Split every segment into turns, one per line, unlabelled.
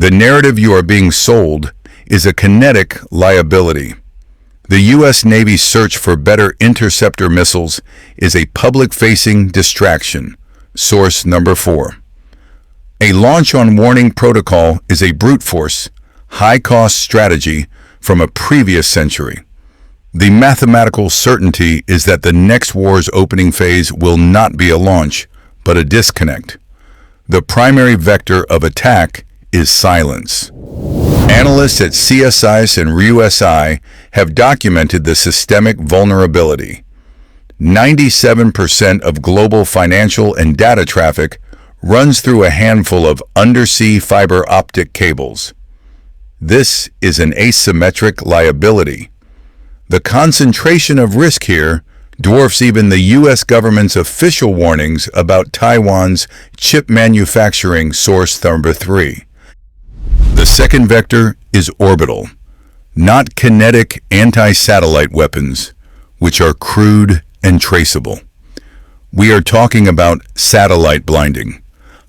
The narrative you are being sold is a kinetic liability. The U.S. Navy's search for better interceptor missiles is a public-facing distraction. Source number 4. A launch-on-warning protocol is a brute force, high-cost strategy from a previous century. The mathematical certainty is that the next war's opening phase will not be a launch, but a disconnect. The primary vector of attack is silence. Analysts at CSIS and RUSI have documented the systemic vulnerability. 97% of global financial and data traffic runs through a handful of undersea fiber optic cables. This is an asymmetric liability. The concentration of risk here dwarfs even the U.S. government's official warnings about Taiwan's chip manufacturing. Source number 3. The second vector is orbital, not kinetic anti-satellite weapons, which are crude and traceable. We are talking about satellite blinding,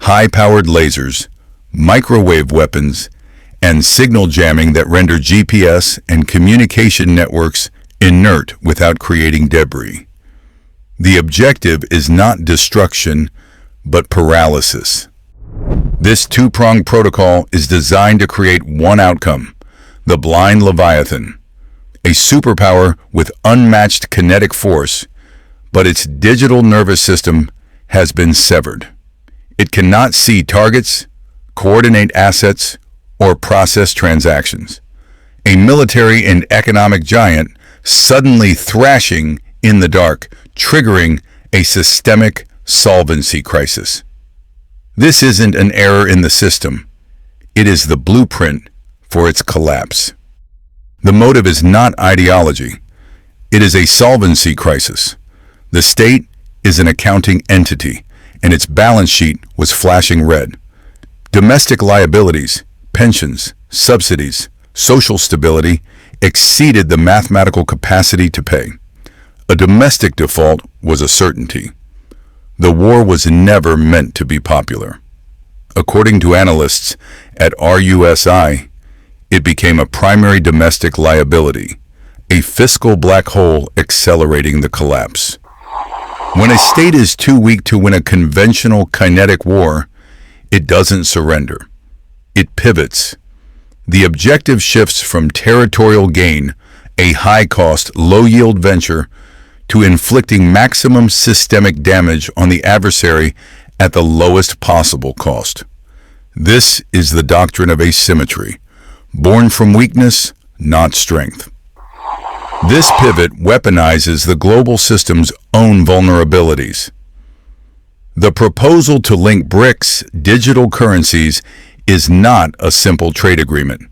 high-powered lasers, microwave weapons, and signal jamming that render GPS and communication networks inert without creating debris. The objective is not destruction, but paralysis. This two-pronged protocol is designed to create one outcome: the blind Leviathan, a superpower with unmatched kinetic force, but its digital nervous system has been severed. It cannot see targets, coordinate assets, or process transactions. A military and economic giant suddenly thrashing in the dark, triggering a systemic solvency crisis. This isn't an error in the system. It is the blueprint for its collapse. The motive is not ideology. It is a solvency crisis. The state is an accounting entity, and its balance sheet was flashing red. Domestic liabilities, pensions, subsidies, social stability exceeded the mathematical capacity to pay. A domestic default was a certainty. The war was never meant to be popular. According to analysts at RUSI, it became a primary domestic liability, a fiscal black hole accelerating the collapse. When a state is too weak to win a conventional kinetic war, it doesn't surrender. It pivots. The objective shifts from territorial gain, a high-cost, low-yield venture, to inflicting maximum systemic damage on the adversary at the lowest possible cost. This is the doctrine of asymmetry, born from weakness, not strength. This pivot weaponizes the global system's own vulnerabilities. The proposal to link BRICS digital currencies is not a simple trade agreement.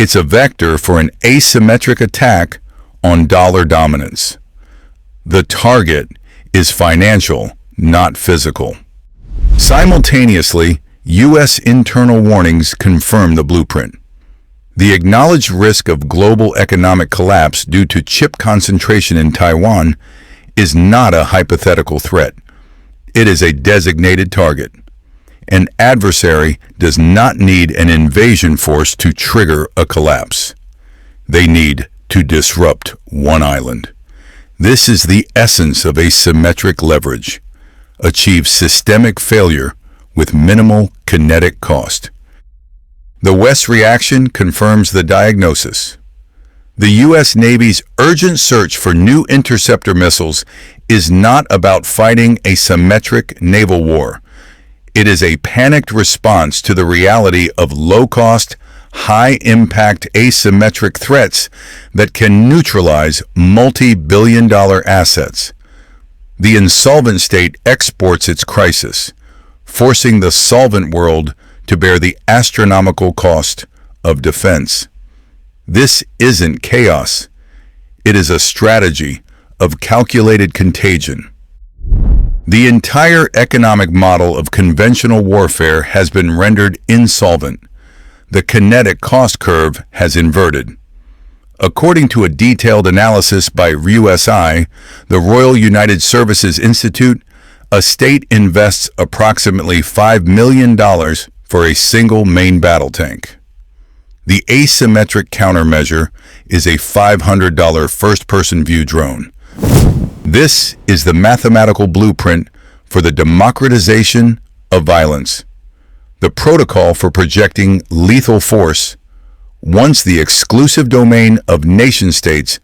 It's a vector for an asymmetric attack on dollar dominance. The target is financial, not physical. Simultaneously, U.S. internal warnings confirm the blueprint. The acknowledged risk of global economic collapse due to chip concentration in Taiwan is not a hypothetical threat. It is a designated target. An adversary does not need an invasion force to trigger a collapse. They need to disrupt one island. This is the essence of asymmetric leverage. Achieve systemic failure with minimal kinetic cost. The West's reaction confirms the diagnosis. The U.S. Navy's urgent search for new interceptor missiles is not about fighting a symmetric naval war. It is a panicked response to the reality of low-cost, high-impact asymmetric threats that can neutralize multi-billion-dollar assets. The insolvent state exports its crisis, forcing the solvent world to bear the astronomical cost of defense. This isn't chaos. It is a strategy of calculated contagion. The entire economic model of conventional warfare has been rendered insolvent. The kinetic cost curve has inverted. According to a detailed analysis by RUSI, the Royal United Services Institute, a state invests approximately $5 million for a single main battle tank. The asymmetric countermeasure is a $500 first-person view drone. This is the mathematical blueprint for the democratization of violence, the protocol for projecting lethal force, once the exclusive domain of nation-states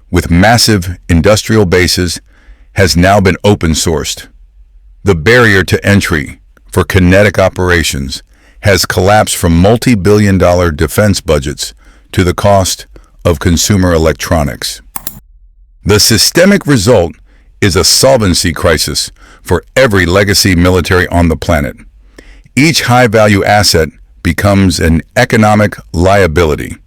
with massive industrial bases, has now been open-sourced. The barrier to entry for kinetic operations has collapsed from multi-billion-dollar defense budgets to the cost of consumer electronics. The systemic result is a solvency crisis for every legacy military on the planet. Each high-value asset becomes an economic liability.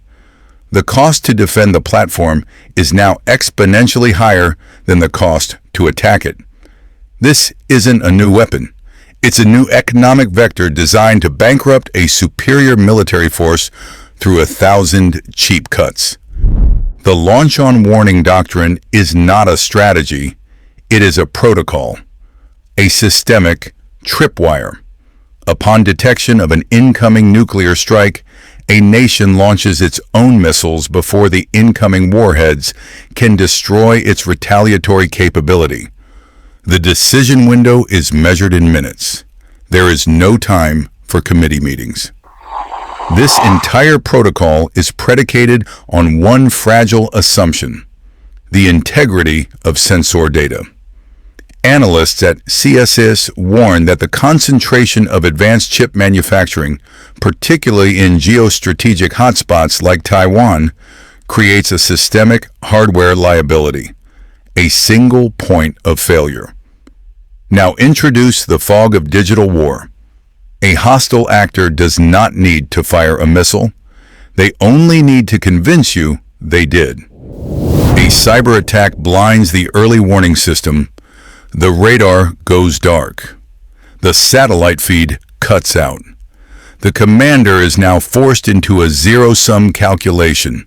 The cost to defend the platform is now exponentially higher than the cost to attack it. This isn't a new weapon. It's a new economic vector designed to bankrupt a superior military force through 1,000 cheap cuts. The launch-on warning doctrine is not a strategy. It is a protocol, a systemic tripwire. Upon detection of an incoming nuclear strike, a nation launches its own missiles before the incoming warheads can destroy its retaliatory capability. The decision window is measured in minutes. There is no time for committee meetings. This entire protocol is predicated on one fragile assumption: the integrity of sensor data. Analysts at CSIS warn that the concentration of advanced chip manufacturing, particularly in geostrategic hotspots like Taiwan, creates a systemic hardware liability, a single point of failure. Now introduce the fog of digital war. A hostile actor does not need to fire a missile. They only need to convince you they did. A cyber attack blinds the early warning system. The radar goes dark. The satellite feed cuts out. The commander is now forced into a zero-sum calculation.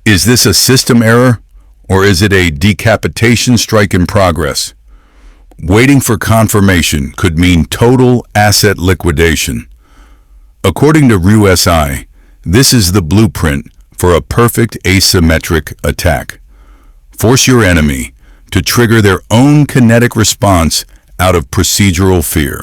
Is this a system error, or is it a decapitation strike in progress? Waiting for confirmation could mean total asset liquidation. According to RUSI, this is the blueprint for a perfect asymmetric attack. Force your enemy to trigger their own kinetic response out of procedural fear.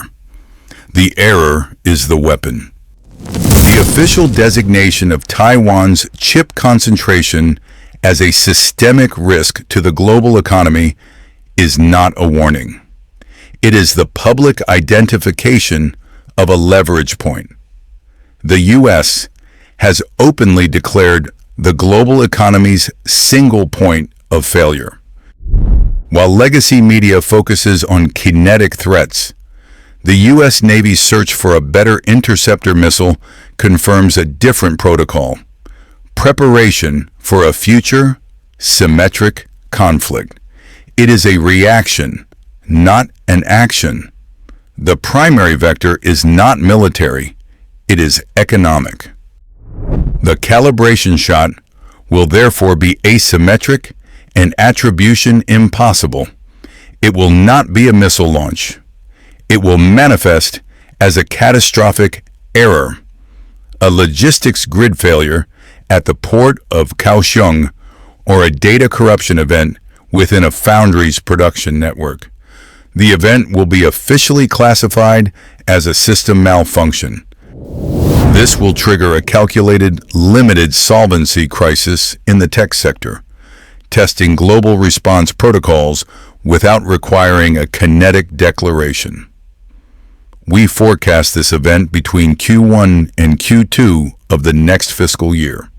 The error is the weapon. The official designation of Taiwan's chip concentration as a systemic risk to the global economy is not a warning. It is the public identification of a leverage point. The U.S. has openly declared the global economy's single point of failure. While legacy media focuses on kinetic threats, the U.S. Navy's search for a better interceptor missile confirms a different protocol: preparation for a future symmetric conflict. It is a reaction, not an action. The primary vector is not military, it is economic. The calibration shot will therefore be asymmetric and attribution impossible. It will not be a missile launch. It will manifest as a catastrophic error, a logistics grid failure at the port of Kaohsiung, or a data corruption event within a foundry's production network. The event will be officially classified as a system malfunction. This will trigger a calculated, limited solvency crisis in the tech sector, testing global response protocols without requiring a kinetic declaration. We forecast this event between Q1 and Q2 of the next fiscal year.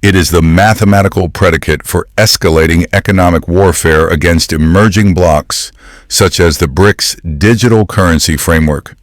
It is the mathematical predicate for escalating economic warfare against emerging blocs, such as the BRICS digital currency framework.